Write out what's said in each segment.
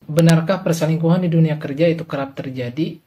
Benarkah perselingkuhan di dunia kerja itu kerap terjadi?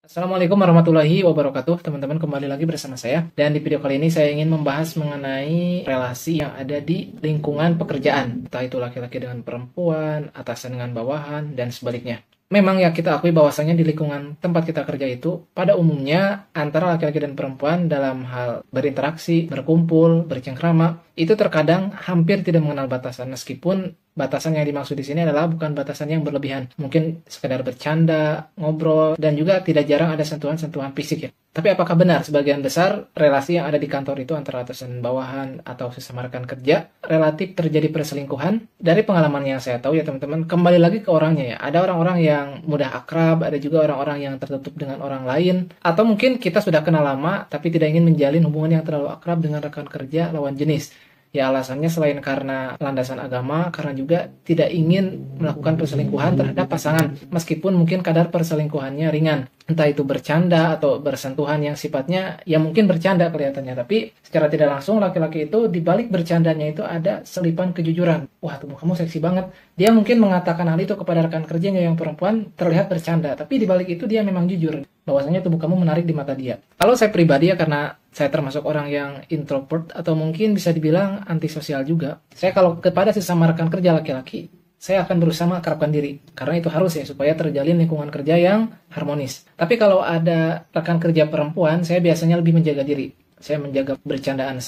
Assalamualaikum warahmatullahi wabarakatuh, teman-teman, kembali lagi bersama saya. Dan di video kali ini saya ingin membahas mengenai relasi yang ada di lingkungan pekerjaan. Entah itu laki-laki dengan perempuan, atasan dengan bawahan, dan sebaliknya. Memang ya kita akui bahwasanya di lingkungan tempat kita kerja itu pada umumnya antara laki-laki dan perempuan dalam hal berinteraksi, berkumpul, bercengkrama itu terkadang hampir tidak mengenal batasan, meskipun batasan yang dimaksud di sini adalah bukan batasan yang berlebihan. Mungkin sekedar bercanda, ngobrol, dan juga tidak jarang ada sentuhan-sentuhan fisik ya. Tapi apakah benar sebagian besar relasi yang ada di kantor itu antara atasan bawahan atau sesama rekan kerja relatif terjadi perselingkuhan? Dari pengalaman yang saya tahu ya teman-teman, kembali lagi ke orangnya ya. Ada orang-orang yang mudah akrab, ada juga orang-orang yang tertutup dengan orang lain, atau mungkin kita sudah kenal lama tapi tidak ingin menjalin hubungan yang terlalu akrab dengan rekan kerja lawan jenis. Ya alasannya selain karena landasan agama, karena juga tidak ingin melakukan perselingkuhan terhadap pasangan, meskipun mungkin kadar perselingkuhannya ringan. Entah itu bercanda atau bersentuhan yang sifatnya ya mungkin bercanda kelihatannya, tapi secara tidak langsung laki-laki itu dibalik bercandanya itu ada selipan kejujuran. Wah, tubuh kamu seksi banget. Dia mungkin mengatakan hal itu kepada rekan kerjanya yang perempuan terlihat bercanda, tapi dibalik itu dia memang jujur bahwasanya tubuh kamu menarik di mata dia. Kalau saya pribadi ya, karena saya termasuk orang yang introvert atau mungkin bisa dibilang antisosial juga. Saya kalau kepada sesama rekan kerja laki-laki, saya akan berusaha mengakrabkan diri. Karena itu harus ya, supaya terjalin lingkungan kerja yang harmonis. Tapi kalau ada rekan kerja perempuan, saya biasanya lebih menjaga diri. Saya menjaga bercandaan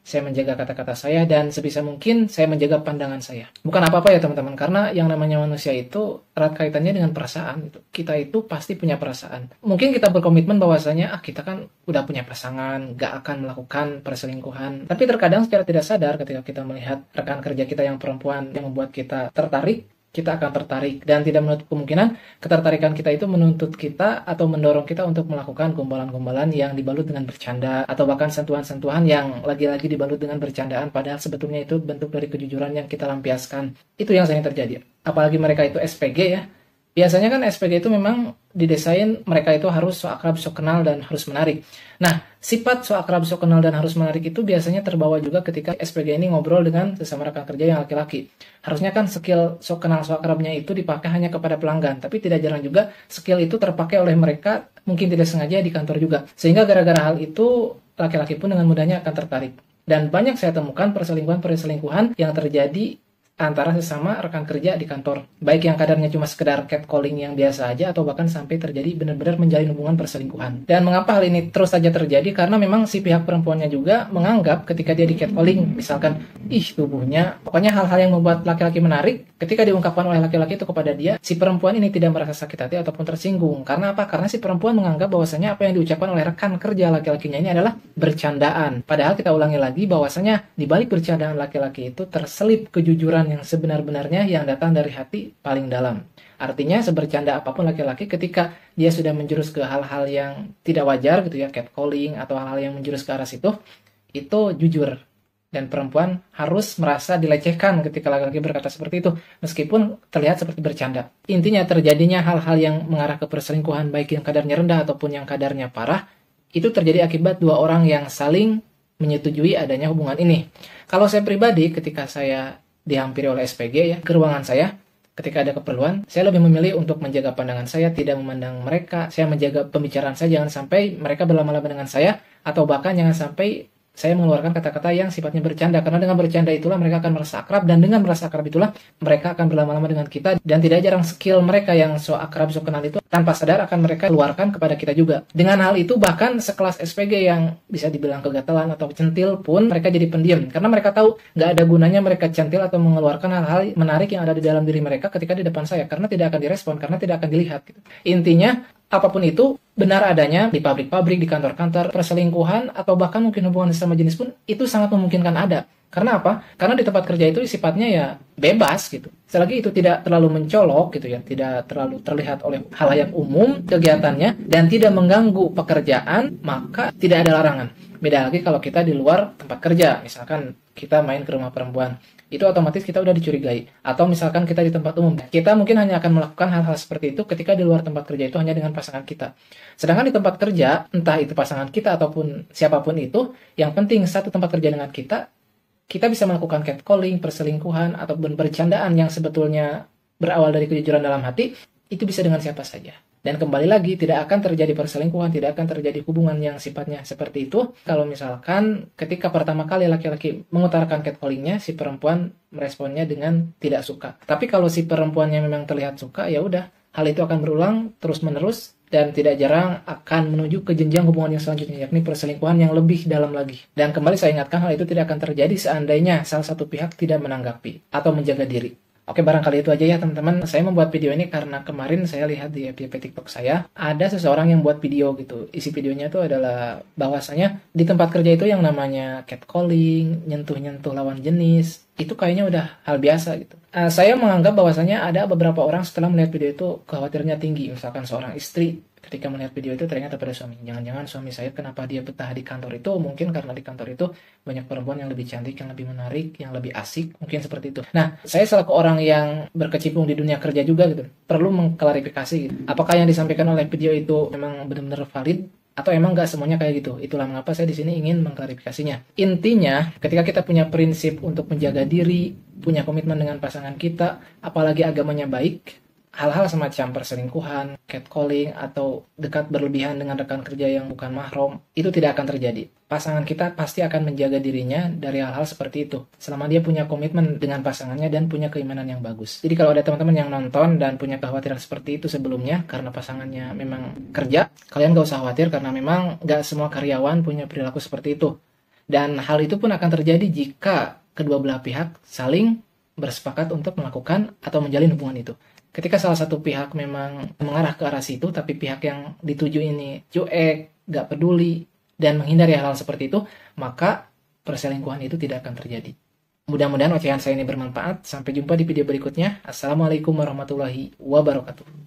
saya menjaga kata-kata saya, dan sebisa mungkin saya menjaga pandangan saya. Bukan apa-apa ya teman-teman, karena yang namanya manusia itu erat kaitannya dengan perasaan. Kita itu pasti punya perasaan. Mungkin kita berkomitmen bahwasanya kita kan udah punya pasangan, gak akan melakukan perselingkuhan. Tapi terkadang secara tidak sadar ketika kita melihat rekan kerja kita yang perempuan yang membuat kita tertarik, kita akan tertarik, dan tidak menutup kemungkinan ketertarikan kita itu menuntut kita atau mendorong kita untuk melakukan gombalan-gombalan yang dibalut dengan bercanda, atau bahkan sentuhan-sentuhan yang lagi-lagi dibalut dengan bercandaan, padahal sebetulnya itu bentuk dari kejujuran yang kita lampiaskan. Itu yang sering terjadi. Apalagi mereka itu SPG ya. Biasanya kan SPG itu memang didesain mereka itu harus so akrab, so kenal, dan harus menarik. Nah, sifat so akrab, so kenal, dan harus menarik itu biasanya terbawa juga ketika SPG ini ngobrol dengan sesama rekan kerja yang laki-laki. Harusnya kan skill so kenal, so akrabnya itu dipakai hanya kepada pelanggan, tapi tidak jarang juga skill itu terpakai oleh mereka, mungkin tidak sengaja di kantor juga. Sehingga gara-gara hal itu, laki-laki pun dengan mudahnya akan tertarik. Dan banyak saya temukan perselingkuhan-perselingkuhan yang terjadi antara sesama rekan kerja di kantor. Baik yang kadarnya cuma sekedar catcalling yang biasa aja, atau bahkan sampai terjadi benar-benar menjalin hubungan perselingkuhan. Dan mengapa hal ini terus saja terjadi? Karena memang si pihak perempuannya juga menganggap ketika dia di catcalling, misalkan, tubuhnya, pokoknya hal-hal yang membuat laki-laki menarik, ketika diungkapkan oleh laki-laki itu kepada dia, si perempuan ini tidak merasa sakit hati ataupun tersinggung. Karena apa? Karena si perempuan menganggap bahwasanya apa yang diucapkan oleh rekan kerja laki-lakinya ini adalah bercandaan. Padahal kita ulangi lagi bahwasanya di balik bercandaan laki-laki itu terselip kejujuran yang sebenar-benarnya yang datang dari hati paling dalam. Artinya sebercanda apapun laki-laki, ketika dia sudah menjurus ke hal-hal yang tidak wajar gitu ya, catcalling atau hal-hal yang menjurus ke arah situ, itu jujur. Dan perempuan harus merasa dilecehkan ketika laki-laki berkata seperti itu, meskipun terlihat seperti bercanda. Intinya terjadinya hal-hal yang mengarah ke perselingkuhan, baik yang kadarnya rendah ataupun yang kadarnya parah, itu terjadi akibat dua orang yang saling menyetujui adanya hubungan ini. Kalau saya pribadi, ketika saya dihampiri oleh SPG ya, ke ruangan saya, ketika ada keperluan, saya lebih memilih untuk menjaga pandangan saya, tidak memandang mereka. Saya menjaga pembicaraan saya, jangan sampai mereka berlama-lama dengan saya, atau bahkan jangan sampai saya mengeluarkan kata-kata yang sifatnya bercanda, karena dengan bercanda itulah mereka akan merasa akrab, dan dengan merasa akrab itulah mereka akan berlama-lama dengan kita, dan tidak jarang skill mereka yang so akrab, so kenal itu tanpa sadar akan mereka keluarkan kepada kita juga. Dengan hal itu bahkan sekelas SPG yang bisa dibilang kegatalan atau centil pun mereka jadi pendiam, karena mereka tahu nggak ada gunanya mereka centil atau mengeluarkan hal-hal menarik yang ada di dalam diri mereka ketika di depan saya, karena tidak akan direspon, karena tidak akan dilihat gitu. Intinya apapun itu, benar adanya di pabrik-pabrik, di kantor-kantor, perselingkuhan, atau bahkan mungkin hubungan sesama jenis pun, itu sangat memungkinkan ada. Karena apa? Karena di tempat kerja itu sifatnya ya bebas gitu. Selagi itu tidak terlalu mencolok gitu ya, tidak terlalu terlihat oleh halayak umum kegiatannya, dan tidak mengganggu pekerjaan, maka tidak ada larangan. Beda lagi kalau kita di luar tempat kerja, misalkan kita main ke rumah perempuan, itu otomatis kita udah dicurigai. Atau misalkan kita di tempat umum, kita mungkin hanya akan melakukan hal-hal seperti itu ketika di luar tempat kerja itu hanya dengan pasangan kita. Sedangkan di tempat kerja, entah itu pasangan kita ataupun siapapun itu, yang penting satu tempat kerja dengan kita bisa melakukan catcalling, perselingkuhan, ataupun bercandaan yang sebetulnya berawal dari kejujuran dalam hati, itu bisa dengan siapa saja. Dan kembali lagi, tidak akan terjadi perselingkuhan, tidak akan terjadi hubungan yang sifatnya seperti itu. Kalau misalkan ketika pertama kali laki-laki mengutarakan catcallingnya, si perempuan meresponnya dengan tidak suka. Tapi kalau si perempuannya memang terlihat suka, ya udah, hal itu akan berulang terus-menerus dan tidak jarang akan menuju ke jenjang hubungan yang selanjutnya, yakni perselingkuhan yang lebih dalam lagi. Dan kembali saya ingatkan, hal itu tidak akan terjadi seandainya salah satu pihak tidak menanggapi atau menjaga diri. Oke, barangkali itu aja ya teman-teman. Saya membuat video ini karena kemarin saya lihat di FYP TikTok saya, ada seseorang yang buat video gitu. Isi videonya itu adalah bahwasanya di tempat kerja itu yang namanya catcalling, nyentuh-nyentuh lawan jenis, itu kayaknya udah hal biasa gitu. Saya menganggap bahwasanya ada beberapa orang setelah melihat video itu kekhawatirannya tinggi. Misalkan seorang istri ketika melihat video itu teringat pada suami. Jangan-jangan suami saya kenapa dia betah di kantor itu, mungkin karena di kantor itu banyak perempuan yang lebih cantik, yang lebih menarik, yang lebih asik, mungkin seperti itu. Nah, saya selaku orang yang berkecimpung di dunia kerja juga gitu, perlu mengklarifikasi gitu. Apakah yang disampaikan oleh video itu memang benar-benar valid atau emang nggak semuanya kayak gitu? Itulah mengapa saya di sini ingin mengklarifikasinya. Intinya, ketika kita punya prinsip untuk menjaga diri, punya komitmen dengan pasangan kita, apalagi agamanya baik, hal-hal semacam perselingkuhan, catcalling, atau dekat berlebihan dengan rekan kerja yang bukan mahram, itu tidak akan terjadi. Pasangan kita pasti akan menjaga dirinya dari hal-hal seperti itu, selama dia punya komitmen dengan pasangannya dan punya keimanan yang bagus. Jadi kalau ada teman-teman yang nonton dan punya kekhawatiran seperti itu sebelumnya, karena pasangannya memang kerja, kalian gak usah khawatir karena memang gak semua karyawan punya perilaku seperti itu. Dan hal itu pun akan terjadi jika kedua belah pihak saling bersepakat untuk melakukan atau menjalin hubungan itu. Ketika salah satu pihak memang mengarah ke arah situ, tapi pihak yang dituju ini cuek, gak peduli, dan menghindari hal-hal seperti itu, maka perselingkuhan itu tidak akan terjadi. Mudah-mudahan ocehan saya ini bermanfaat. Sampai jumpa di video berikutnya. Assalamualaikum warahmatullahi wabarakatuh.